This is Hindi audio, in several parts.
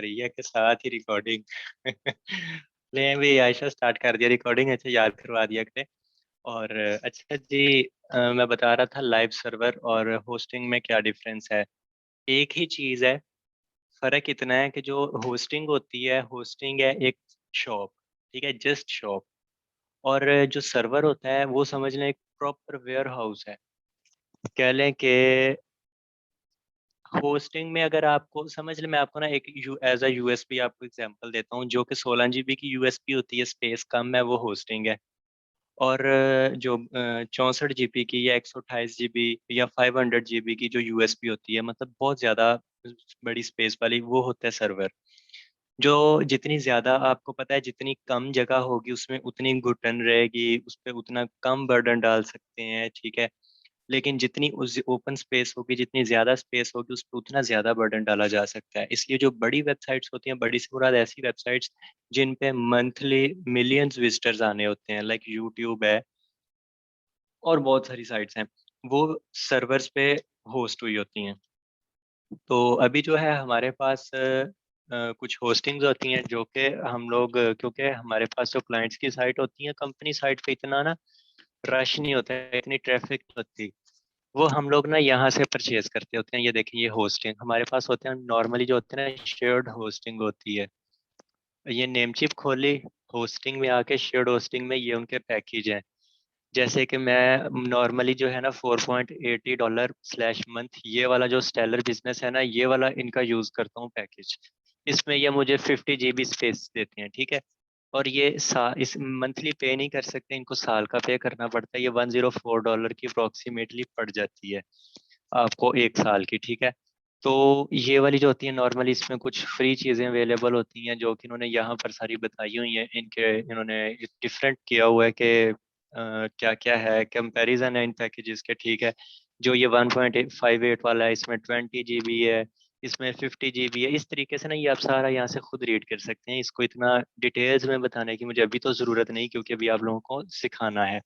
रही है कि साथ ही रिकॉर्डिंग ले भी आयशा स्टार्ट कर दिया रिकॉर्डिंग। अच्छा याद करवा दिया करे। और अच्छा जी, मैं बता रहा था लाइव सर्वर और होस्टिंग में क्या डिफरेंस है। एक ही चीज़ है, फर्क इतना है कि जो होस्टिंग होती है, होस्टिंग है एक शॉप, ठीक है, जस्ट शॉप। और जो सर्वर होता है वो समझ लें एक प्रॉपर वेयर हाउस है। कह लें कि होस्टिंग में अगर आपको समझ लें, मैं आपको ना एक एज अ यूएसपी आपको एग्जांपल देता हूँ। जो कि 16 GB की यूएसपी होती है, स्पेस कम है, वो होस्टिंग है। और जो 64 GB की या 128 GB या 500 GB की जो यूएसपी होती है, मतलब बहुत ज़्यादा बड़ी स्पेस वाली, वो होता है सर्वर। जो जितनी ज़्यादा आपको पता है, जितनी कम जगह होगी उसमें उतनी घुटन रहेगी, उस पर उतना कम बर्डन डाल सकते हैं, ठीक है। लेकिन जितनी उस ओपन स्पेस होगी, जितनी ज़्यादा स्पेस होगी, उस पर उतना ज़्यादा बर्डन डाला जा सकता है। इसलिए जो बड़ी वेबसाइट्स होती हैं, बड़ी से मुराद ऐसी वेबसाइट्स जिन पे मंथली मिलियंस विजिटर्स आने होते हैं, लाइक यूट्यूब है और बहुत सारी साइट्स हैं, वो सर्वर्स पे होस्ट हुई होती हैं। तो अभी जो है हमारे पास कुछ होस्टिंग्स होती हैं जो कि हम लोग क्योंकि हमारे पास जो क्लाइंट्स की साइट होती है, कंपनी साइट पे इतना ना रश नहीं होता है, इतनी ट्रैफिक नहीं होती। वो हम लोग ना यहाँ से परचेज करते होते हैं। ये देखें, ये होस्टिंग हमारे पास होते हैं नॉर्मली, जो होते हैं ना शेयर्ड होस्टिंग होती है। ये नेमचिप खोली, होस्टिंग में आके शेयर्ड होस्टिंग में ये उनके पैकेज हैं। जैसे कि मैं नॉर्मली जो है ना $480/मंथ, ये वाला जो स्टेलर बिजनेस है ना, ये वाला इनका यूज करता हूँ पैकेज। इसमें ये मुझे 50 GB स्पेस देते हैं, ठीक है। और ये इस मंथली पे नहीं कर सकते, इनको साल का पे करना पड़ता है। ये $104 की अप्रोक्सीमेटली पड़ जाती है आपको एक साल की, ठीक है। तो ये वाली जो होती है नॉर्मली, इसमें कुछ फ्री चीज़ें अवेलेबल होती हैं जो कि इन्होंने यहाँ पर सारी बताई हुई हैं। इन्होंने डिफरेंट किया हुआ है कि क्या क्या है, कंपैरिजन है इन पैकेजेस के, ठीक है। जो ये 1.58 वाला है, इसमें 20 GB है, इसमें 50 GB है। इस तरीके से ना ये आप सारा यहाँ से खुद रीड कर सकते हैं। इसको इतना डिटेल्स में बताने की मुझे अभी तो ज़रूरत नहीं, क्योंकि अभी आप लोगों को सिखाना है।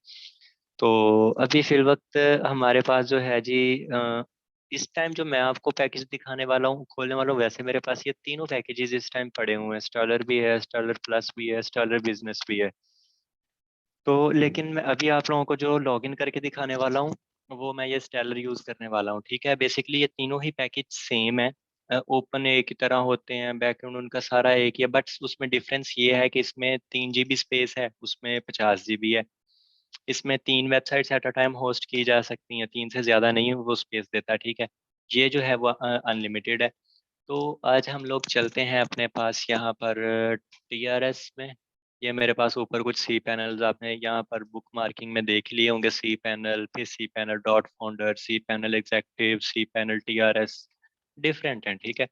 तो अभी फिल वक्त हमारे पास जो है जी, इस टाइम जो मैं आपको पैकेज दिखाने वाला हूँ, खोलने वाला हूँ, वैसे मेरे पास ये तीनों पैकेजेस इस टाइम पड़े हुए हैं। स्टालर भी है, स्टालर प्लस भी है, स्टालर बिजनेस भी है। तो लेकिन मैं अभी आप लोगों को जो लॉगिन करके दिखाने वाला हूँ, वो मैं ये स्टेलर यूज करने वाला हूँ, ठीक है। बेसिकली ये तीनों ही पैकेज सेम है, ओपन एक की तरह होते हैं, बैकग्राउंड उनका सारा एक ही है। बट उसमें डिफरेंस ये है कि इसमें 3 GB स्पेस है, उसमें 50 GB है। इसमें 3 websites at a time host की जा सकती हैं, तीन से ज्यादा नहीं वो स्पेस देता, ठीक है। ये जो है वो अनलिमिटेड है। तो आज हम लोग चलते हैं अपने पास यहाँ पर टीआरएस में। ये मेरे पास ऊपर कुछ सी पैनल्स आपने यहाँ पर बुक मार्किंग में देख लिए होंगे। सी पैनल, फिर C panel dot founder, C panel executive, C panel TRS, different हैं, ठीक है।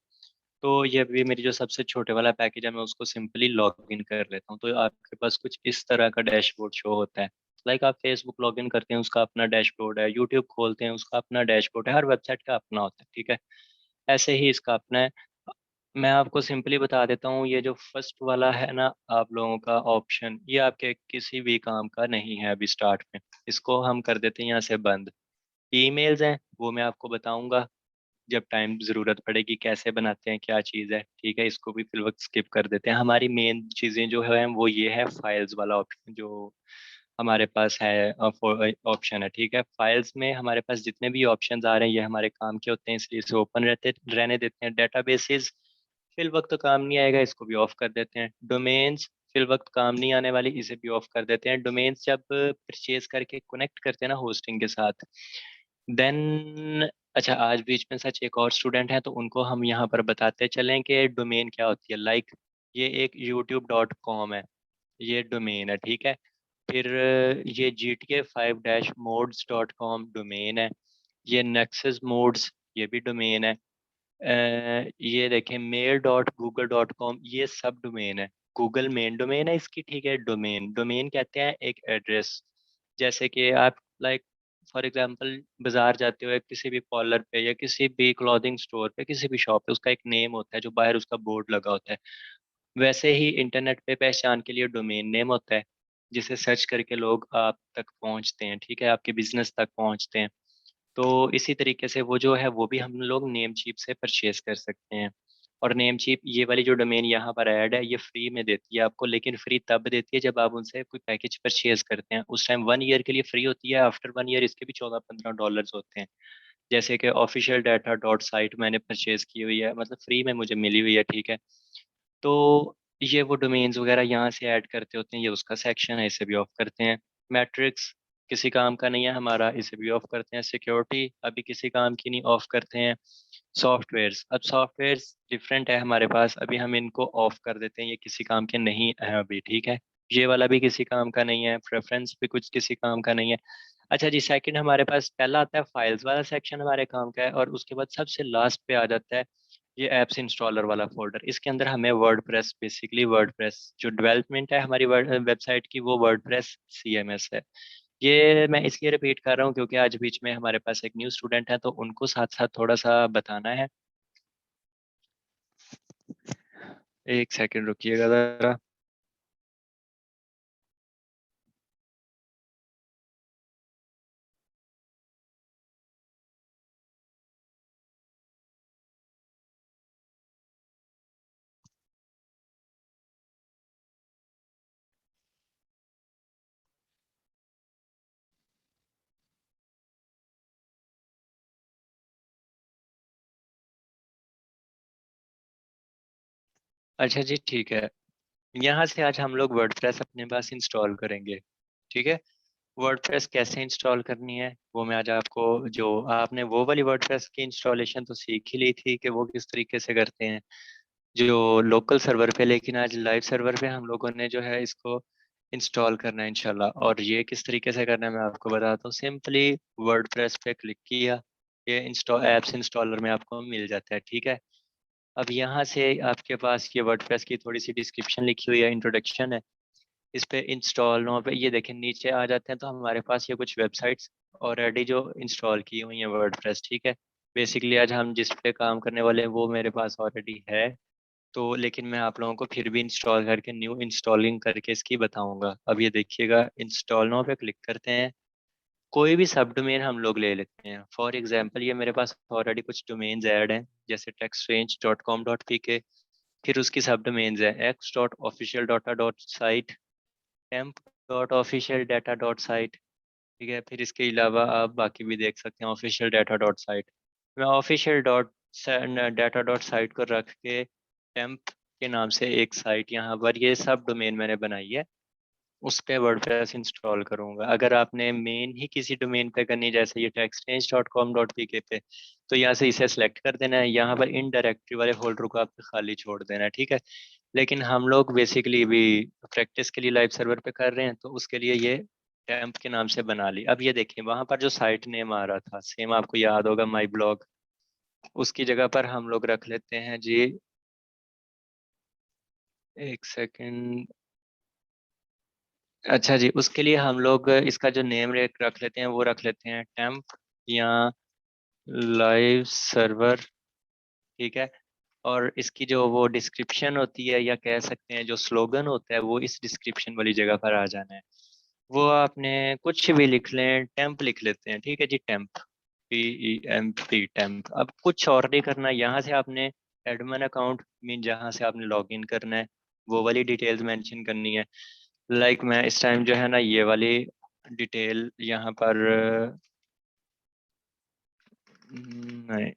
तो ये भी मेरी जो सबसे छोटे वाला पैकेज है, मैं उसको सिंपली लॉग इन कर लेता हूँ। तो आपके पास कुछ इस तरह का डैशबोर्ड शो होता है। लाइक आप फेसबुक लॉग इन करते हैं, उसका अपना डैशबोर्ड है। यूट्यूब खोलते हैं, उसका अपना डैशबोर्ड है। हर वेबसाइट का अपना होता है, ठीक है। ऐसे ही इसका अपना है। मैं आपको सिंपली बता देता हूँ, ये जो फर्स्ट वाला है ना आप लोगों का ऑप्शन, ये आपके किसी भी काम का नहीं है अभी स्टार्ट में। इसको हम कर देते हैं यहाँ से बंद। ईमेल्स हैं, वो मैं आपको बताऊंगा जब टाइम ज़रूरत पड़ेगी, कैसे बनाते हैं, क्या चीज़ है, ठीक है। इसको भी फिल वक्त स्किप कर देते हैं। हमारी मेन चीज़ें जो है वो ये है, फाइल्स वाला ऑप्शन जो हमारे पास है, ऑप्शन है, ठीक है। फाइल्स में हमारे पास जितने भी ऑप्शंस आ रहे हैं, ये हमारे काम के होते हैं, इसलिए इसे ओपन रहने देते हैं। डेटाबेसेस फिल वक्त तो काम नहीं आएगा, इसको भी ऑफ कर देते हैं। डोमेन्स फिल वक्त काम नहीं आने वाली, इसे भी ऑफ कर देते हैं। डोमेन्स जब परचेज करके कनेक्ट करते हैं ना होस्टिंग के साथ, देन अच्छा, आज बीच में सच एक और स्टूडेंट है, तो उनको हम यहाँ पर बताते चलें कि डोमेन क्या होती है। लाइक ये एक youtube.com है, ये डोमेन है, ठीक है। फिर ये GTA5-mods.com डोमेन है। ये नेक्सस मोड्स, ये भी डोमेन है। ये देखें mail.google.com, ये सब डोमेन है। गूगल मेन डोमेन है इसकी, ठीक है। डोमेन डोमेन कहते हैं एक एड्रेस। जैसे कि आप लाइक फॉर एग्जांपल बाजार जाते हो, या किसी भी पार्लर पे या किसी भी क्लॉथिंग स्टोर पे, किसी भी शॉप पे, उसका एक नेम होता है जो बाहर उसका बोर्ड लगा होता है। वैसे ही इंटरनेट पे पहचान के लिए डोमेन नेम होता है, जिसे सर्च करके लोग आप तक पहुंचते हैं, ठीक है, आपके बिजनेस तक पहुंचते हैं। तो इसी तरीके से वो जो है वो भी हम लोग नेम चीप से परचेज कर सकते हैं। और नेम चीप ये वाली जो डोमेन यहाँ पर ऐड है ये फ्री में देती है आपको, लेकिन फ्री तब देती है जब आप उनसे कोई पैकेज परचेज करते हैं। उस टाइम 1 ईयर के लिए फ्री होती है, आफ्टर 1 ईयर इसके भी 14-15 डॉलर्स होते हैं। जैसे कि ऑफिशियल डाटा डॉट साइट मैंने परचेज की हुई है, मतलब फ्री में मुझे मिली हुई है, ठीक है। तो ये वो डोमेन्स वगैरह यहाँ से ऐड करते होते हैं, ये उसका सेक्शन है, इसे भी ऑफ करते हैं। मैट्रिक्स किसी काम का नहीं है हमारा, इसे भी ऑफ करते हैं। सिक्योरिटी अभी किसी काम की नहीं, ऑफ करते हैं। सॉफ्टवेयर्स, अब सॉफ्टवेयर्स डिफरेंट है हमारे पास, अभी हम इनको ऑफ कर देते हैं, ये किसी काम के नहीं है अभी, ठीक है। ये वाला भी किसी काम का नहीं है, प्रेफरेंस भी कुछ किसी काम का नहीं है। अच्छा जी, सेकंड हमारे पास पहला आता है फाइल्स वाला सेक्शन, हमारे काम का है। और उसके बाद सबसे लास्ट पे आ जाता है ये एप्स इंस्टॉलर वाला फोल्डर। इसके अंदर हमें वर्डप्रेस, बेसिकली वर्डप्रेस जो डेवलपमेंट है हमारी वेबसाइट की, वो वर्डप्रेस सीएमएस है। ये मैं इसलिए रिपीट कर रहा हूँ क्योंकि आज बीच में हमारे पास एक न्यू स्टूडेंट है, तो उनको साथ साथ थोड़ा सा बताना है। एक सेकंड रुकिएगा जरा। अच्छा जी ठीक है, यहाँ से आज हम लोग वर्डप्रेस अपने पास इंस्टॉल करेंगे, ठीक है। वर्डप्रेस कैसे इंस्टॉल करनी है वो मैं आज आपको, जो आपने वो वाली वर्डप्रेस की इंस्टॉलेशन तो सीख ही ली थी कि वो किस तरीके से करते हैं जो लोकल सर्वर पे, लेकिन आज लाइव सर्वर पे हम लोगों ने जो है इसको इंस्टॉल करना है इंशाल्लाह। और ये किस तरीके से करना है मैं आपको बताता हूँ। सिंपली वर्डप्रेस पे क्लिक किया, ये इंस्टॉल एप्स इंस्टॉलर में आपको मिल जाता है, ठीक है। अब यहाँ से आपके पास ये वर्डप्रेस की थोड़ी सी डिस्क्रिप्शन लिखी हुई है, इंट्रोडक्शन है। इस पे इंस्टॉल नो पे ये देखें नीचे आ जाते हैं, तो हमारे पास ये कुछ वेबसाइट्स ऑलरेडी जो इंस्टॉल की हुई हैं वर्डप्रेस, ठीक है। बेसिकली आज हम जिस पे काम करने वाले हैं वो मेरे पास ऑलरेडी है, तो लेकिन मैं आप लोगों को फिर भी इंस्टॉल करके न्यू इंस्टॉलिंग करके इसकी बताऊंगा। अब ये देखिएगा, इंस्टॉल नो पे क्लिक करते हैं। कोई भी सब डोमेन हम लोग ले लेते हैं, फॉर एग्जांपल ये मेरे पास ऑलरेडी कुछ डोमेन्स ऐड हैं, जैसे textrange.com.pk। फिर उसकी सब डोमेन्स है x.official.data.site, temp.official.data.site, ठीक है। फिर इसके अलावा आप बाकी भी देख सकते हैं, ऑफिशियल डाटा डॉट साइट। मैं official dot data dot site को रख के टेम्प के नाम से एक साइट यहाँ पर, ये सब डोमेन मैंने बनाई है, उस पे वर्डप्रेस इंस्टॉल करूंगा। अगर आपने मेन ही किसी डोमेन पे करनी, जैसे ये textrange.com.pk पे, तो यहाँ से इसे सेलेक्ट कर देना है, यहाँ पर इन डायरेक्टरी वाले फोल्डर को आपको खाली छोड़ देना है, ठीक है। लेकिन हम लोग बेसिकली भी प्रैक्टिस के लिए लाइव सर्वर पे कर रहे हैं, तो उसके लिए ये टेम्प के नाम से बना ली। अब ये देखिए वहां पर जो साइट नेम आ रहा था सेम, आपको याद होगा, माई ब्लॉग, उसकी जगह पर हम लोग रख लेते हैं जी, एक सेकंड। अच्छा जी, उसके लिए हम लोग इसका जो नेम रख लेते हैं वो रख लेते हैं टेम्प या लाइव सर्वर, ठीक है। और इसकी जो वो डिस्क्रिप्शन होती है, या कह सकते हैं जो स्लोगन होता है, वो इस डिस्क्रिप्शन वाली जगह पर आ जाना है। वो आपने कुछ भी लिख लें, टेम्प लिख लेते हैं, ठीक है जी, टेम्प, PEMP टेम्प। अब कुछ और नहीं करना, यहाँ से आपने एडमिन अकाउंट मीन जहाँ से आपने लॉग इन करना है वो वाली डिटेल्स मेंशन करनी है। लाइक मैं इस टाइम जो है ना ये वाली डिटेल यहाँ पर नहीं,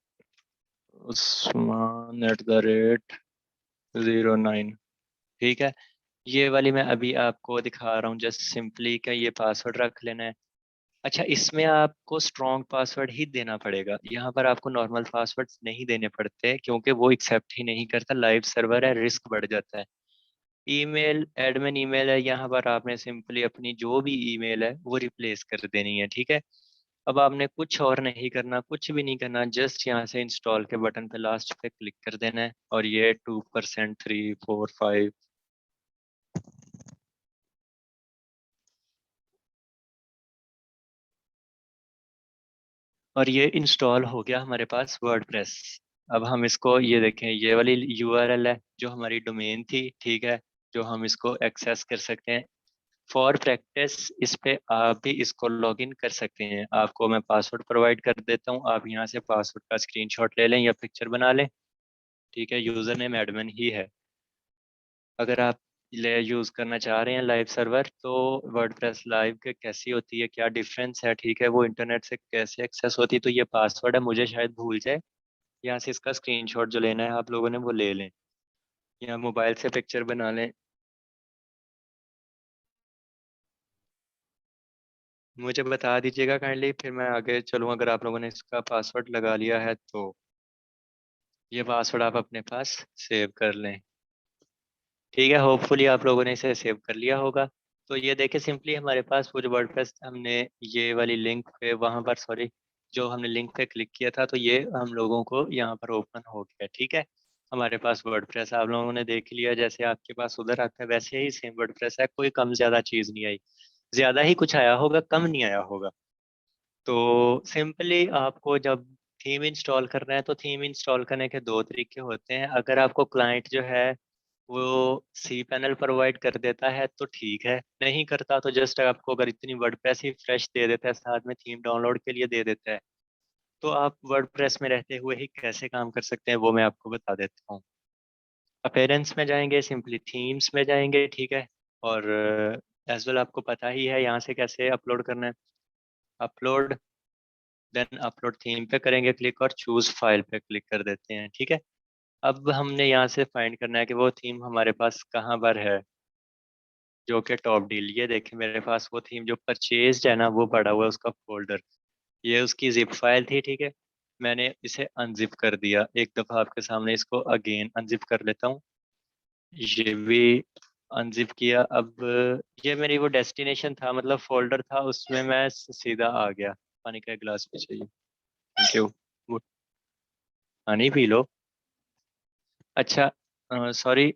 Usman@09, ठीक है। ये वाली मैं अभी आपको दिखा रहा हूँ, जस्ट सिंपली का ये पासवर्ड रख लेना है। अच्छा, इसमें आपको स्ट्रॉन्ग पासवर्ड ही देना पड़ेगा, यहाँ पर आपको नॉर्मल पासवर्ड नहीं देने पड़ते क्योंकि वो एक्सेप्ट ही नहीं करता, लाइव सर्वर है, रिस्क बढ़ जाता है। ईमेल एडमिन ईमेल है, यहाँ पर आपने सिंपली अपनी जो भी ईमेल है वो रिप्लेस कर देनी है, ठीक है। अब आपने कुछ और नहीं करना, कुछ भी नहीं करना, जस्ट यहाँ से इंस्टॉल के बटन पे लास्ट पे क्लिक कर देना है, और ये 2% 3 4 5। और ये इंस्टॉल हो गया हमारे पास वर्डप्रेस। अब हम इसको ये देखें, ये वाली यूआरएल है जो हमारी डोमेन थी, ठीक है, जो हम इसको एक्सेस कर सकते हैं फॉर प्रैक्टिस। इस पे आप भी इसको लॉगिन कर सकते हैं, आपको मैं पासवर्ड प्रोवाइड कर देता हूँ, आप यहाँ से पासवर्ड का स्क्रीनशॉट ले लें या पिक्चर बना लें, ठीक है, यूजर नेम एडमिन ही है। अगर आप ले यूज करना चाह रहे हैं लाइव सर्वर, तो वर्डप्रेस लाइव के कैसी होती है, क्या डिफरेंस है, ठीक है, वो इंटरनेट से कैसे एक्सेस होती है, तो ये पासवर्ड है, मुझे शायद भूल जाए। यहाँ से इसका स्क्रीनशॉट जो लेना है आप लोगों ने वो ले लें, या मोबाइल से पिक्चर बना लें। मुझे बता दीजिएगा काइंडली, फिर मैं आगे चलूँ। अगर आप लोगों ने इसका पासवर्ड लगा लिया है तो ये पासवर्ड आप अपने पास सेव कर लें। ठीक है, होपफुली आप लोगों ने इसे सेव कर लिया होगा। तो ये देखिए, सिंपली हमारे पास वो जो वर्डप्रेस हमने ये वाली लिंक पे वहाँ पर, सॉरी, जो हमने लिंक पे क्लिक किया था, तो ये हम लोगों को यहाँ पर ओपन हो गया। ठीक है, हमारे पास वर्डप्रेस आप लोगों ने देख लिया, जैसे आपके पास उधर आता है वैसे ही सेम वर्डप्रेस है, कोई कम ज्यादा चीज़ नहीं आई। ज्यादा ही कुछ आया होगा, कम नहीं आया होगा। तो सिंपली आपको जब थीम इंस्टॉल करना है, तो थीम इंस्टॉल करने के दो तरीके होते हैं। अगर आपको क्लाइंट जो है वो सी पैनल प्रोवाइड कर देता है तो ठीक है, नहीं करता तो जस्ट आपको अगर इतनी वर्डप्रेस ही फ्रेश दे देता है, साथ में थीम डाउनलोड के लिए दे देता है, तो आप वर्डप्रेस में रहते हुए ही कैसे काम कर सकते हैं वो मैं आपको बता देता हूँ। अपेरेंस में जाएंगे, सिंपली थीम्स में जाएंगे, ठीक है। और एज वेल आपको पता ही है यहाँ से कैसे अपलोड करना है। अपलोड, देन अपलोड थीम पे करेंगे क्लिक, और चूज फाइल पे क्लिक कर देते हैं। ठीक है, अब हमने यहाँ से फाइंड करना है कि वो थीम हमारे पास कहाँ पर है, जो कि टॉप डील। ये देखें, मेरे पास वो थीम जो परचेज है ना, वो पड़ा हुआ है उसका फोल्डर। ये उसकी जिप फाइल थी, ठीक है। मैंने इसे अनजिप कर दिया, एक दफ़ा आपके सामने इसको अगेन अनजिप कर लेता हूँ। ये भी अनजिप किया। अब ये मेरी वो डेस्टिनेशन था, मतलब फोल्डर था, उसमें मैं सीधा आ गया। पानी का एक गिलास भी चाहिए, थैंक यू। पानी पी लो। अच्छा, सॉरी,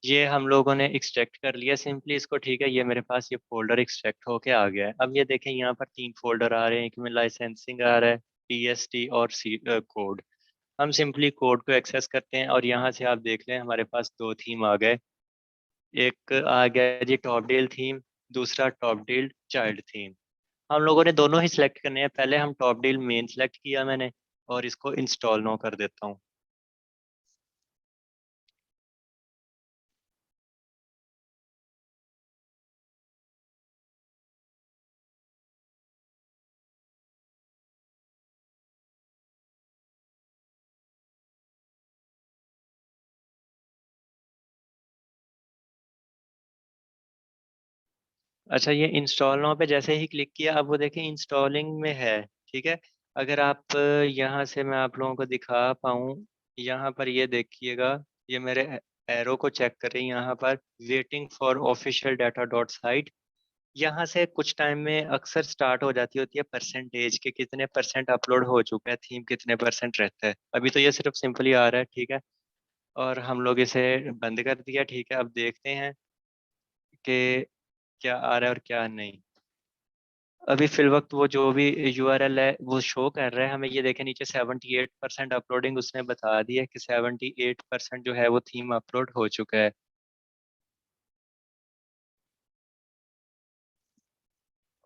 ये हम लोगों ने एक्सट्रैक्ट कर लिया सिंपली इसको, ठीक है। ये मेरे पास ये फोल्डर एक्सट्रैक्ट होके आ गया है। अब ये देखें, यहाँ पर तीन फोल्डर आ रहे हैं, एक में लाइसेंसिंग आ रहा है, टीएसटी और सी कोड। हम सिंपली कोड को एक्सेस करते हैं, और यहाँ से आप देख लें हमारे पास दो थीम आ गए। एक आ गया जी टॉप डील थीम, दूसरा टॉप डील चाइल्ड थीम। हम लोगों ने दोनों ही सिलेक्ट करने हैं। पहले हम टॉप डील मेन सिलेक्ट किया मैंने, और इसको इंस्टॉल नो कर देता हूँ। अच्छा, ये इंस्टॉल नाउ पे जैसे ही क्लिक किया, अब वो देखें इंस्टॉलिंग में है। ठीक है, अगर आप यहाँ से मैं आप लोगों को दिखा पाऊँ, यहाँ पर ये देखिएगा, ये मेरे एरो को चेक करें, यहाँ पर waiting for official data dot site. यहाँ से कुछ टाइम में अक्सर स्टार्ट हो जाती होती है परसेंटेज के, कितने परसेंट अपलोड हो चुका है, थीम कितने परसेंट रहता है। अभी तो ये सिर्फ सिंपली आ रहा है, ठीक है। और हम लोग इसे बंद कर दिया, ठीक है। अब देखते हैं कि क्या आ रहा है और क्या नहीं। अभी फिल वक्त वो जो भी यूआरएल है वो शो कर रहा है हमें। ये देखें नीचे 78% अपलोडिंग उसने बता दी है कि 78% जो है वो थीम अपलोड हो चुका है।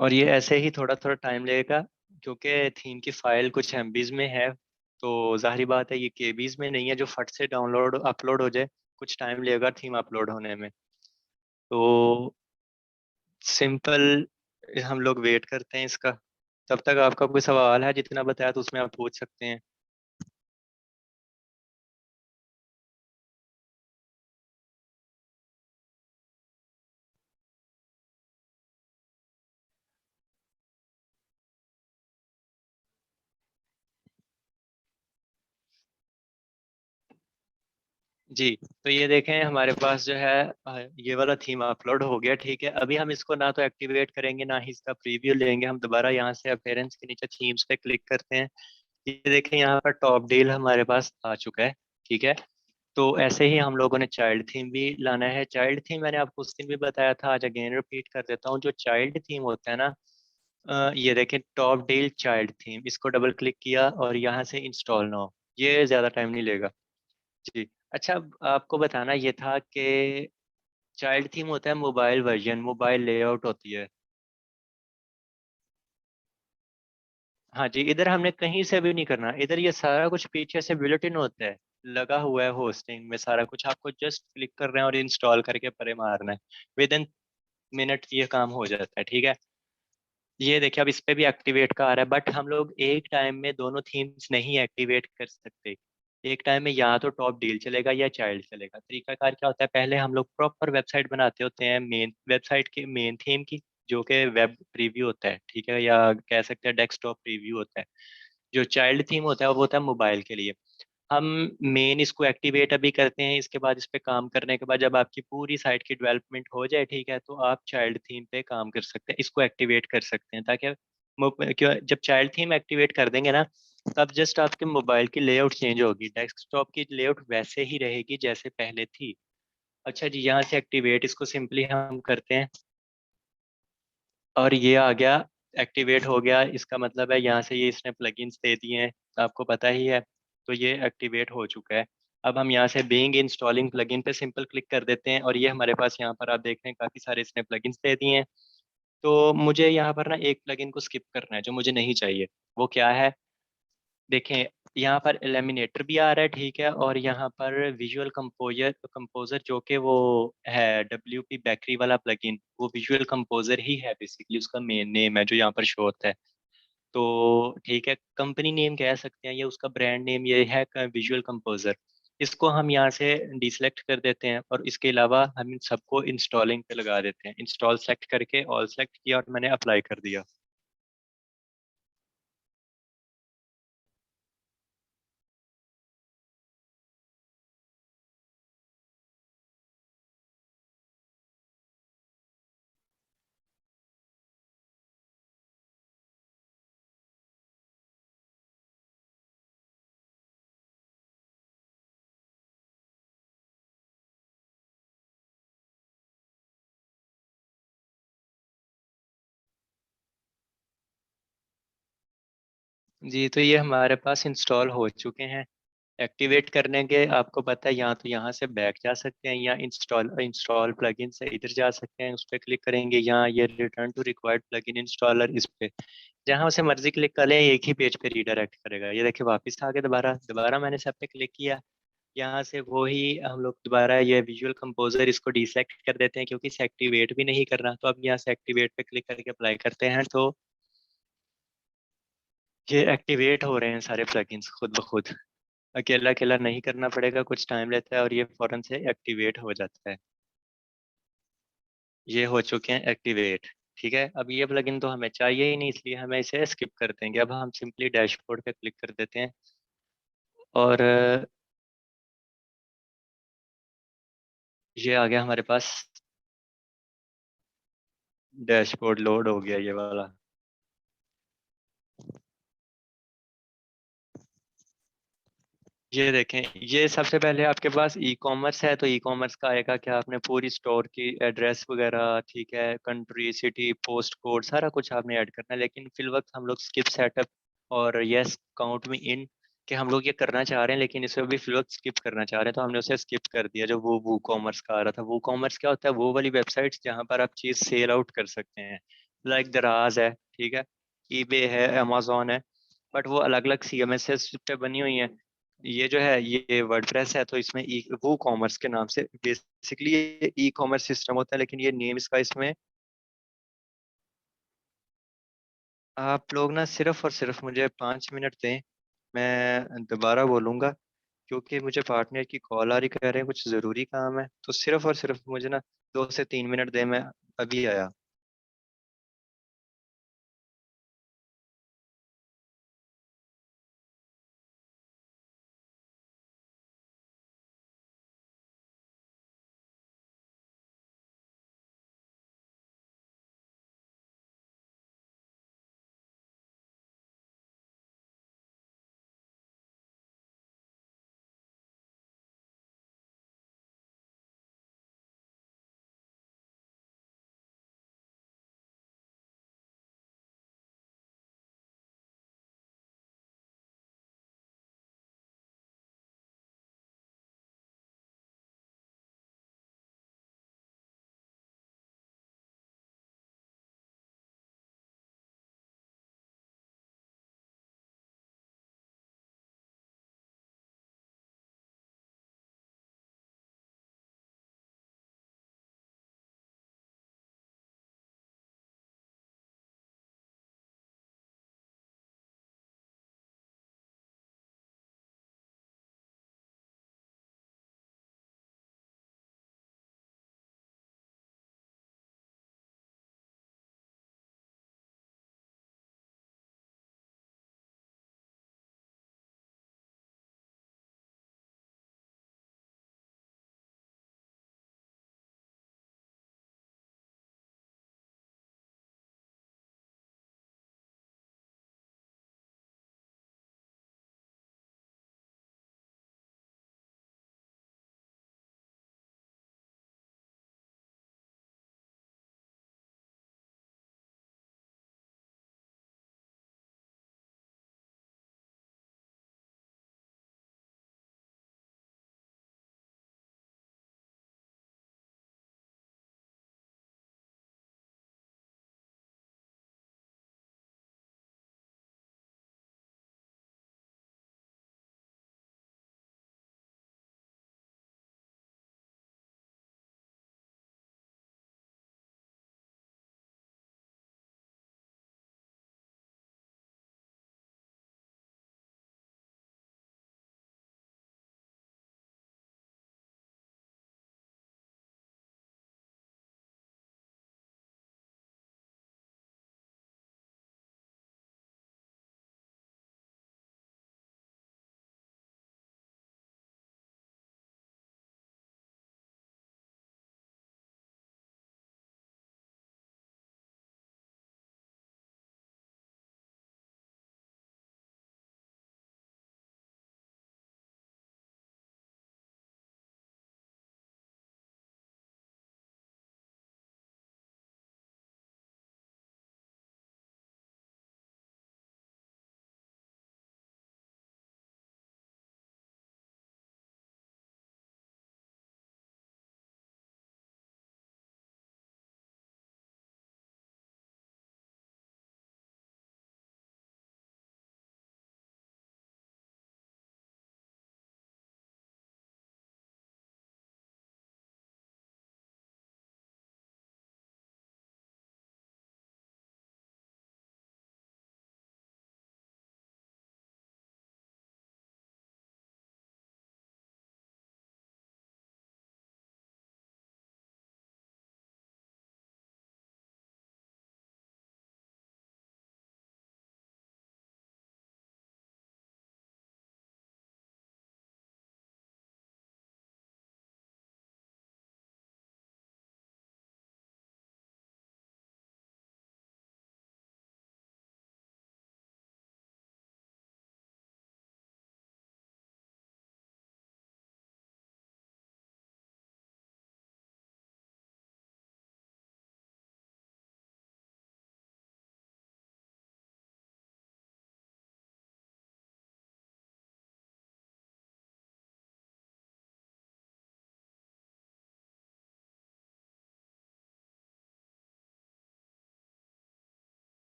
और ये ऐसे ही थोड़ा थोड़ा टाइम लगेगा, क्योंकि थीम की फाइल कुछ एमबीज में है। तो जाहिर बात है ये केबीज में नहीं है जो फट से डाउनलोड अपलोड हो जाए। कुछ टाइम लगेगा थीम अपलोड होने में। तो सिंपल, हम लोग वेट करते हैं इसका। तब तक आपका कोई सवाल है, जितना बताया तो उसमें आप पूछ सकते हैं। जी, तो ये देखें हमारे पास जो है ये वाला थीम अपलोड हो गया, ठीक है। अभी हम इसको ना तो एक्टिवेट करेंगे ना ही इसका प्रीव्यू लेंगे। हम दोबारा यहाँ से अपीयरेंस के नीचे थीम्स पे क्लिक करते हैं। ये देखें यहाँ पर टॉप डील हमारे पास आ चुका है, ठीक है। तो ऐसे ही हम लोगों ने चाइल्ड थीम भी लाना है। चाइल्ड थीम मैंने आपको उस दिन भी बताया था, आज अगेन रिपीट कर देता हूँ। जो चाइल्ड थीम होता है ना, ये देखें टॉप डील चाइल्ड थीम, इसको डबल क्लिक किया और यहाँ से इंस्टॉल नाउ। ये ज़्यादा टाइम नहीं लेगा। जी। अच्छा, अब आपको बताना ये था कि चाइल्ड थीम होता है मोबाइल वर्जन, मोबाइल लेआउट होती है। हाँ जी, इधर हमने कहीं से भी नहीं करना, इधर ये सारा कुछ पीछे से बिल्ट इन होता है। लगा हुआ है होस्टिंग में सारा कुछ, आपको जस्ट क्लिक कर रहे हैं और इंस्टॉल करके परे मारना है, विद इन मिनट ये काम हो जाता है, ठीक है। ये देखिए अब इस पे भी एक्टिवेट का आ रहा है, बट हम लोग एक टाइम में दोनों थीम्स नहीं एक्टिवेट कर सकते। एक टाइम में या तो टॉप डील चलेगा या चाइल्ड चलेगा। तरीकाकार क्या होता है, पहले हम लोग प्रॉपर वेबसाइट बनाते होते हैं मेन वेबसाइट की मेन थीम की, जो कि वेब प्रीव्यू होता है, ठीक है, या कह सकते हैं डेस्कटॉप प्रीव्यू होता है। जो चाइल्ड थीम होता है वो होता है मोबाइल के लिए। हम मेन इसको एक्टिवेट अभी करते हैं, इसके बाद इस पे काम करने के बाद जब आपकी पूरी साइट की डेवलपमेंट हो जाए, ठीक है, तो आप चाइल्ड थीम पे काम कर सकते हैं, इसको एक्टिवेट कर सकते हैं, ताकि क्यों जब चाइल्ड थीम एक्टिवेट कर देंगे ना, तब जस्ट आपके मोबाइल की लेआउट चेंज होगी, डेस्कटॉप की लेआउट वैसे ही रहेगी जैसे पहले थी। अच्छा जी, यहाँ से एक्टिवेट इसको सिंपली हम करते हैं और ये आ गया, एक्टिवेट हो गया, इसका मतलब है यहाँ से ये इसने प्लगइन्स दे दिए हैं, आपको पता ही है, तो ये एक्टिवेट हो चुका है। अब हम यहाँ से बीइंग इंस्टॉलिंग प्लगइन पे सिंपल क्लिक कर देते हैं और ये हमारे पास यहाँ पर आप देख रहे हैं काफ़ी सारे इसने प्लगइन्स दे दिए हैं। तो मुझे यहाँ पर ना एक प्लगइन को स्किप करना है जो मुझे नहीं चाहिए। वो क्या है, देखें, यहाँ पर एलिमिनेटर भी आ रहा है, ठीक है, और यहाँ पर विजुअल कंपोजर कंपोजर जो कि वो है WP बेकरी वाला प्लगइन, वो विजुअल कंपोजर ही है, बेसिकली उसका मेन नेम है जो यहाँ पर शो होता है। तो ठीक है, कंपनी नेम कह सकते हैं, ये उसका ब्रांड नेम ये है विजुअल कंपोजर। इसको हम यहाँ से डिसेलेक्ट कर देते हैं और इसके अलावा हम इन सबको इंस्टॉलिंग पे लगा देते हैं। इंस्टॉल सेलेक्ट करके ऑल सेलेक्ट किया और मैंने अप्लाई कर दिया। जी, तो ये हमारे पास इंस्टॉल हो चुके हैं। एक्टिवेट करने के आपको पता है, यहाँ तो यहाँ से बैक जा सकते हैं, या इंस्टॉल इंस्टॉल प्लगइन से इधर जा सकते हैं, उस पर क्लिक करेंगे, यहाँ ये return to required plugin installer, इस पे जहाँ से मर्जी क्लिक कर लें एक ही पेज पे रीडायरेक्ट करेगा। ये देखिए वापस आ गया, दोबारा दोबारा मैंने सब पे क्लिक किया, यहाँ से वो ही हम लोग दोबारा ये विजुअल कंपोजर इसको डिसेलेक्ट कर देते हैं क्योंकि इसे एक्टिवेट भी नहीं करना। तो अब यहाँ से एक्टिवेट पे क्लिक करके अप्लाई करते हैं, तो ये एक्टिवेट हो रहे हैं सारे प्लगइन्स खुद ब खुद। अकेला अकेला नहीं करना पड़ेगा, कुछ टाइम लेता है और ये फौरन से एक्टिवेट हो जाता है। ये हो चुके हैं एक्टिवेट। ठीक है, अब ये प्लगइन तो हमें चाहिए ही नहीं, इसलिए हमें इसे स्किप कर देंगे। अब हम सिंपली डैशबोर्ड पे क्लिक कर देते हैं और ये आ गया हमारे पास, डैशबोर्ड लोड हो गया ये वाला। ये देखें, ये सबसे पहले आपके पास ई कॉमर्स है, तो ई कॉमर्स का आएगा क्या, आपने पूरी स्टोर की एड्रेस वगैरह, ठीक है, कंट्री, सिटी, पोस्ट कोड, सारा कुछ आपने ऐड करना है। लेकिन फिल वक्त हम लोग स्किप सेटअप और यस काउंट में इन के हम लोग ये करना चाह रहे हैं, लेकिन इसे अभी फिल वक्त स्किप करना चाह रहे हैं, तो हमने उसे स्किप कर दिया। जो वो वू कॉमर्स का आ रहा था, वो कॉमर्स क्या होता है, वो वाली वेबसाइट्स जहाँ पर आप चीज़ सेल आउट कर सकते हैं, लाइक दराज है, ठीक है, ईबे है, अमेजोन है, बट वो अलग अलग CMS पे बनी हुई है। ये जो है ये वर्डप्रेस है, तो इसमें ई वो कॉमर्स के नाम से बेसिकली ये ई कॉमर्स सिस्टम होता है, लेकिन ये नेम इसका इसमें। आप लोग ना सिर्फ और सिर्फ मुझे 5 मिनट दें, मैं दोबारा बोलूंगा, क्योंकि मुझे पार्टनर की कॉल आ रही, कह रहे हैं कुछ ज़रूरी काम है, तो सिर्फ और सिर्फ मुझे ना 2 से 3 मिनट दें, मैं अभी आया।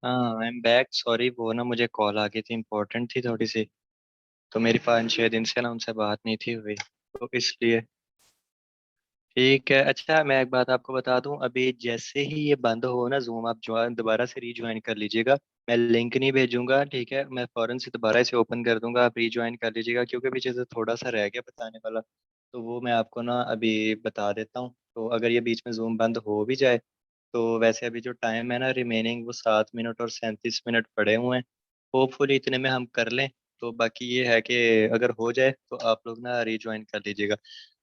हाँ, आई एम बैक। सॉरी, वो ना मुझे कॉल आ गई थी, इम्पोर्टेंट थी थोड़ी सी। तो मेरी 5-6 दिन से ना उनसे बात नहीं थी हुई, तो इसलिए। ठीक है। अच्छा, मैं एक बात आपको बता दूं, अभी जैसे ही ये बंद हो ना जूम, आप ज्वाइन दोबारा से रीज्वाइन कर लीजिएगा। मैं लिंक नहीं भेजूंगा, ठीक है? मैं फौरन से दोबारा से ओपन कर दूंगा, आप रीज्वाइन कर लीजिएगा, क्योंकि पीछे से थोड़ा सा रह गया बताने वाला। तो वो मैं आपको ना अभी बता देता हूँ। तो अगर ये बीच में जूम बंद हो भी जाए, तो वैसे अभी जो टाइम है ना रिमेनिंग, वो 7 मिनट और 37 मिनट पड़े हुए हैं। होपफुली इतने में हम कर लें। तो बाकी ये है कि अगर हो जाए तो आप लोग ना रीज्वाइन कर लीजिएगा।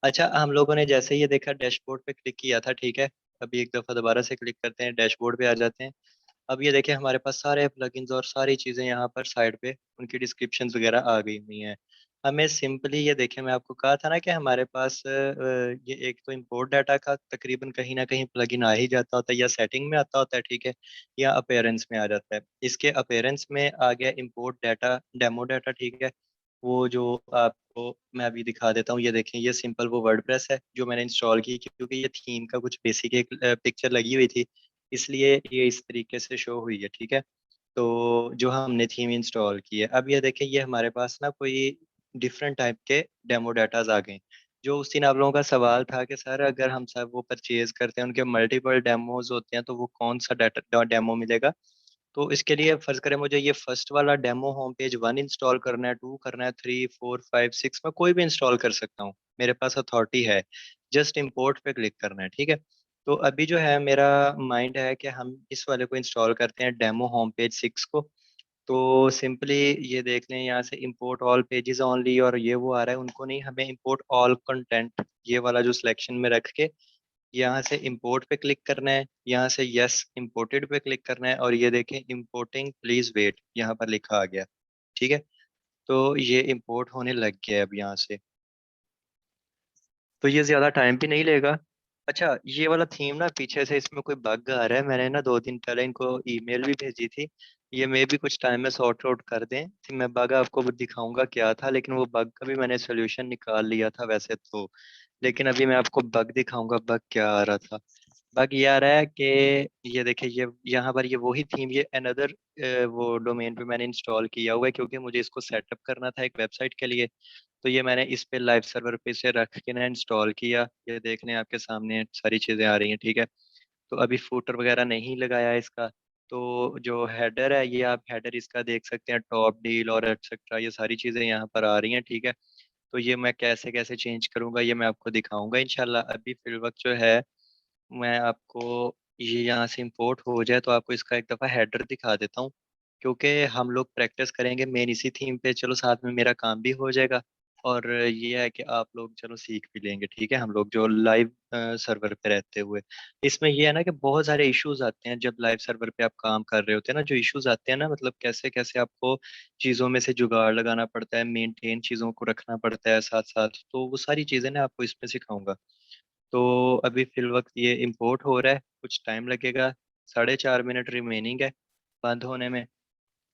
अच्छा, हम लोगों ने जैसे ये देखा डैशबोर्ड पे क्लिक किया था, ठीक है? अभी एक दफ़ा दोबारा से क्लिक करते हैं, डैशबोर्ड पे आ जाते हैं। अब ये देखिए हमारे पास सारे प्लगइन्स और सारी चीज़ें यहाँ पर साइड पे उनकी डिस्क्रिप्शंस वगैरह आ गई हुई हैं। हमें सिंपली ये देखिए, मैं आपको कहा था ना कि हमारे पास ये एक तो इंपोर्ट डाटा का तकरीबन कहीं ना कहीं प्लगइन आ ही जाता होता है, या सेटिंग में आता होता है, ठीक है? या अपीयरेंस में आ जाता है। इसके अपीयरेंस में आ गया इंपोर्ट डाटा, डेमो डाटा, ठीक है? वो जो आपको मैं अभी दिखा देता हूँ, ये देखें, ये सिंपल वो वर्डप्रेस है जो मैंने इंस्टॉल की, क्योंकि ये थीम का कुछ बेसिक एक पिक्चर लगी हुई थी, इसलिए ये इस तरीके से शो हुई है, ठीक है? तो जो हमने थीम इंस्टॉल की है, अब ये देखें, ये हमारे पास ना कोई डिफरेंट टाइप के डेमो डाटाज आ गए। जो उस दिन आप लोगों का सवाल था कि सर अगर हम सब वो परचेज करते हैं, उनके मल्टीपल डेमोज होते हैं, तो वो कौन सा डाटा डेमो मिलेगा? तो इसके लिए फर्ज करें मुझे ये फर्स्ट वाला डेमो होम पेज 1 इंस्टॉल करना है, 2 करना है, 3, 4, 5, 6, मैं कोई भी इंस्टॉल कर सकता हूँ, मेरे पास अथॉरिटी है। जस्ट इंपोर्ट पे क्लिक करना है, ठीक है? तो अभी जो है मेरा माइंड है कि हम इस वाले को इंस्टॉल करते हैं, डेमो होम पेज 6 को। तो सिंपली ये देख लें, यहाँ से इंपोर्ट ऑल पेजेस ओनली, और ये वो आ रहा है, उनको नहीं, हमें इंपोर्ट ऑल कंटेंट ये वाला जो सिलेक्शन में रख के यहाँ से इंपोर्ट पे क्लिक करना है, यहाँ से यस इंपोर्टेड पे क्लिक करना है, और ये देखें इंपोर्टिंग प्लीज वेट यहाँ पर लिखा आ गया, ठीक है? तो ये इंपोर्ट होने लग गया है अब यहाँ से। तो ये ज्यादा टाइम भी नहीं लेगा। अच्छा, ये वाला थीम ना पीछे से इसमें कोई बग आ रहा है, मैंने ना 2 दिन पहले इनको ईमेल भी भेजी थी। ये मे भी कुछ टाइम में सॉर्ट आउट कर दें, तो मैं बग आपको दिखाऊंगा क्या था, लेकिन वो बग का भी मैंने सोल्यूशन निकाल लिया था वैसे तो। लेकिन अभी मैं आपको बग दिखाऊंगा, बग क्या आ रहा था। बग ये आ रहा है कि ये देखिए, ये यहाँ पर ये वही थीम, ये अनदर वो डोमेन पे मैंने इंस्टॉल किया हुआ है, क्योंकि मुझे इसको सेटअप करना था एक वेबसाइट के लिए। तो ये मैंने इस पे लाइव सर्वर पे से रख के ना इंस्टॉल किया। ये देख लें, आपके सामने सारी चीज़ें आ रही हैं, ठीक है? तो अभी फूटर वगैरह नहीं लगाया इसका। तो जो हेडर है, ये आप हेडर इसका देख सकते हैं, टॉप डील और एक्सेट्रा, ये सारी चीज़ें यहाँ पर आ रही हैं, ठीक है? तो ये मैं कैसे कैसे चेंज करूंगा ये मैं आपको दिखाऊंगा इंशाल्लाह। अभी फिल वक्त जो है, मैं आपको ये यहाँ से इंपोर्ट हो जाए तो आपको इसका एक दफ़ा हेडर दिखा देता हूँ, क्योंकि हम लोग प्रैक्टिस करेंगे मेन इसी थीम पे, चलो साथ में मेरा काम भी हो जाएगा। और ये है कि आप लोग चलो सीख भी लेंगे, ठीक है? हम लोग जो लाइव सर्वर पे रहते हुए, इसमें ये है ना कि बहुत सारे इश्यूज आते हैं जब लाइव सर्वर पे आप काम कर रहे होते हैं ना, जो इश्यूज आते हैं ना, मतलब कैसे कैसे आपको चीज़ों में से जुगाड़ लगाना पड़ता है, मेंटेन चीज़ों को रखना पड़ता है साथ साथ, तो वो सारी चीज़ें ना आपको इसमें सिखाऊंगा। तो अभी फिल वक्त ये इंपोर्ट हो रहा है, कुछ टाइम लगेगा, 4.5 मिनट रिमेनिंग है बंद होने में।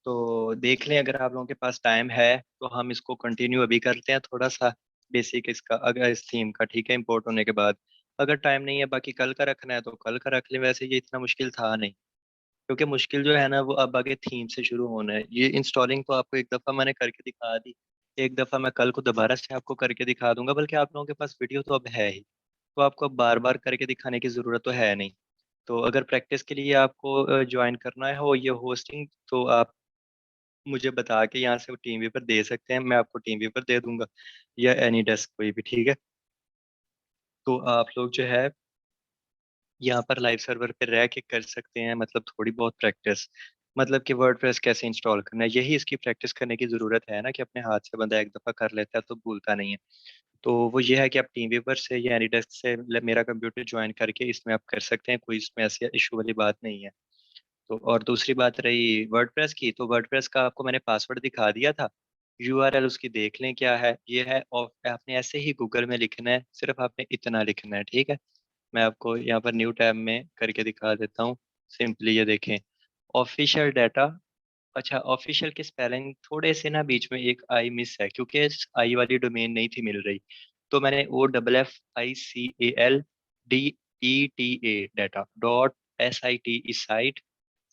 तो देख लें, अगर आप लोगों के पास टाइम है तो हम इसको कंटिन्यू अभी करते हैं थोड़ा सा बेसिक इसका, अगर इस थीम का, ठीक है? इंपोर्ट होने के बाद अगर टाइम नहीं है, बाकी कल का रखना है तो कल का रख लें, वैसे ये इतना मुश्किल था नहीं। क्योंकि मुश्किल जो है ना वो अब आगे थीम से शुरू होना है। ये इंस्टॉलिंग तो आपको एक दफ़ा मैंने करके दिखा दी, एक दफ़ा मैं कल को दोबारा से आपको करके दिखा दूंगा, बल्कि आप लोगों के पास वीडियो तो अब है ही, तो आपको बार बार करके दिखाने की ज़रूरत तो है नहीं। तो अगर प्रैक्टिस के लिए आपको ज्वाइन करना है हो ये होस्टिंग, तो आप मुझे बता के यहाँ से टीम व्यूपर दे सकते हैं, मैं आपको टीम व्यूपर दे दूंगा, या एनी डेस्क कोई भी, ठीक है? तो आप लोग जो है यहाँ पर लाइव सर्वर पे रह के कर सकते हैं, मतलब थोड़ी बहुत प्रैक्टिस, मतलब कि वर्डप्रेस कैसे इंस्टॉल करना है, यही इसकी प्रैक्टिस करने की ज़रूरत है ना, कि अपने हाथ से बंदा एक दफ़ा कर लेता है तो भूलता नहीं है। तो वो ये है कि आप टीम व्यूपर से या एनीडेस्क से मेरा कंप्यूटर ज्वाइन करके इसमें आप कर सकते हैं, कोई इसमें ऐसी इशू वाली बात नहीं है। तो और दूसरी बात रही वर्डप्रेस की, तो वर्डप्रेस का आपको मैंने पासवर्ड दिखा दिया था। यूआरएल उसकी देख लें क्या है, ये है, और आपने ऐसे ही गूगल में लिखना है, सिर्फ आपने इतना लिखना है, ठीक है? मैं आपको यहाँ पर न्यू टैब में करके दिखा देता हूँ। सिंपली ये देखें, ऑफिशियल डाटा। अच्छा, ऑफिशियल की स्पेलिंग थोड़े से ना बीच में एक आई मिस है, क्योंकि आई वाली डोमेन नहीं थी मिल रही। तो मैंने OFFICAL DETA data dot SIT इस साइट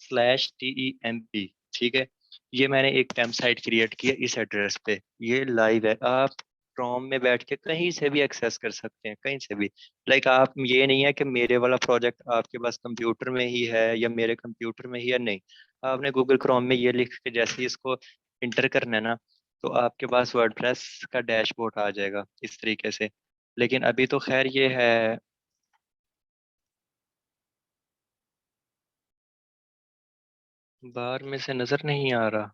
/temp। ठीक है, ये मैंने एक टेम्प साइट क्रिएट की है इस एड्रेस पे। ये लाइव है, आप क्रोम में बैठ के कहीं से भी एक्सेस कर सकते हैं, कहीं से भी। लाइक आप, ये नहीं है कि मेरे वाला प्रोजेक्ट आपके पास कंप्यूटर में ही है या मेरे कंप्यूटर में ही है, नहीं। आपने गूगल क्रोम में ये लिख के जैसे ही इसको इंटर करना है ना, तो आपके पास वर्डप्रेस का डैशबोर्ड आ जाएगा इस तरीके से। लेकिन अभी तो खैर ये है। बाहर में से नजर नहीं आ रहा।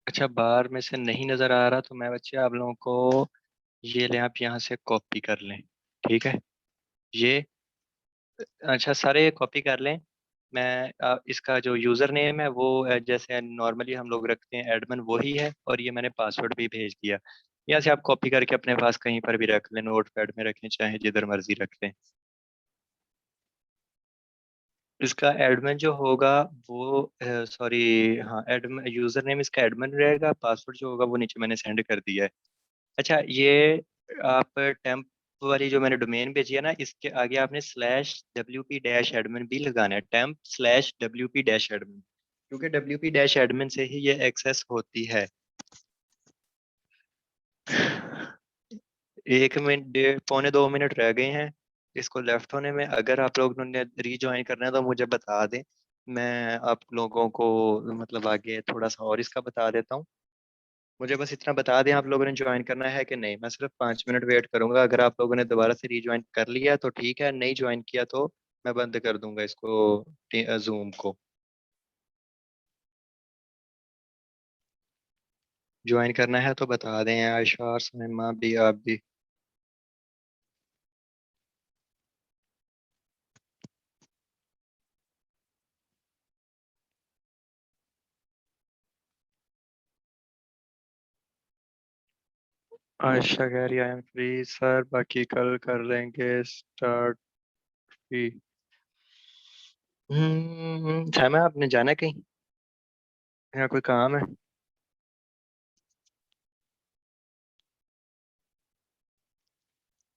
अच्छा, बाहर में से नहीं नजर आ रहा, तो मैं बच्चे आप लोगों को ये लें, आप यहाँ से कॉपी कर लें। ठीक है, ये, अच्छा सारे कॉपी कर लें। मैं इसका जो यूज़र नेम है वो जैसे नॉर्मली हम लोग रखते हैं एडमिन, वही है। और ये मैंने पासवर्ड भी भेज दिया। यहाँ से आप कॉपी करके अपने पास कहीं पर भी रख लें, नोट पैड में रखें, चाहे जिधर मर्जी रख लें। इसका एडमिन जो होगा वो, सॉरी, हाँ एडमिन, यूज़र नेम इसका एडमिन रहेगा, पासवर्ड जो होगा वो नीचे मैंने सेंड कर दिया है। अच्छा, ये आप टेम्प वाली जो मैंने डोमेन भेजी है ना, इसके आगे आपने /wp-admin भी लगाना है, /wp-admin, क्योंकि wp-admin से ही ये एक्सेस होती है। 1 मिनट, डेढ़ पौने 2 मिनट रह गए हैं इसको लेफ्ट होने में। अगर आप लोगों ने रीज्वाइन करना है तो मुझे बता दें, मैं आप लोगों को मतलब आगे थोड़ा सा और इसका बता देता हूँ। मुझे बस इतना बता दें आप लोगों ने ज्वाइन करना है कि नहीं। मैं सिर्फ 5 मिनट वेट करूंगा, अगर आप लोगों ने दोबारा से रीज्वाइन कर लिया तो ठीक है, नहीं ज्वाइन किया तो मैं बंद कर दूंगा इसको, जूम को। ज्वाइन करना है तो बता दें, आयशा और समीमा भी, आप भी। आयशा कह रही आई एम फ्री सर, बाकी कल कर लेंगे स्टार्ट भी। है आपने जाना है कहीं या कोई काम है?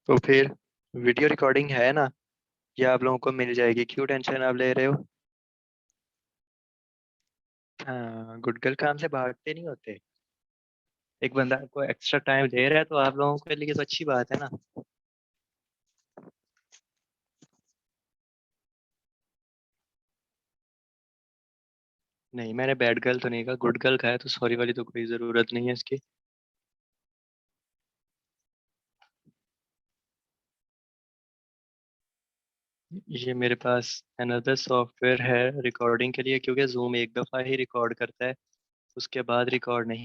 तो फिर वीडियो रिकॉर्डिंग है ना, या आप लोगों को मिल जाएगी, क्यों टेंशन आप ले रहे हो? हाँ, गुड गर्ल काम से भागते नहीं होते। एक बंदा आपको एक्स्ट्रा टाइम दे रहा है तो आप लोगों के लिए तो अच्छी बात है ना। नहीं, मैंने बैड गर्ल तो नहीं कहा, गुड गर्ल कहा है, तो सॉरी वाली तो कोई ज़रूरत नहीं है इसकी। ये मेरे पास अनदर सॉफ्टवेयर है रिकॉर्डिंग के लिए, क्योंकि जूम एक दफ़ा ही रिकॉर्ड करता है, उसके बाद रिकॉर्ड नहीं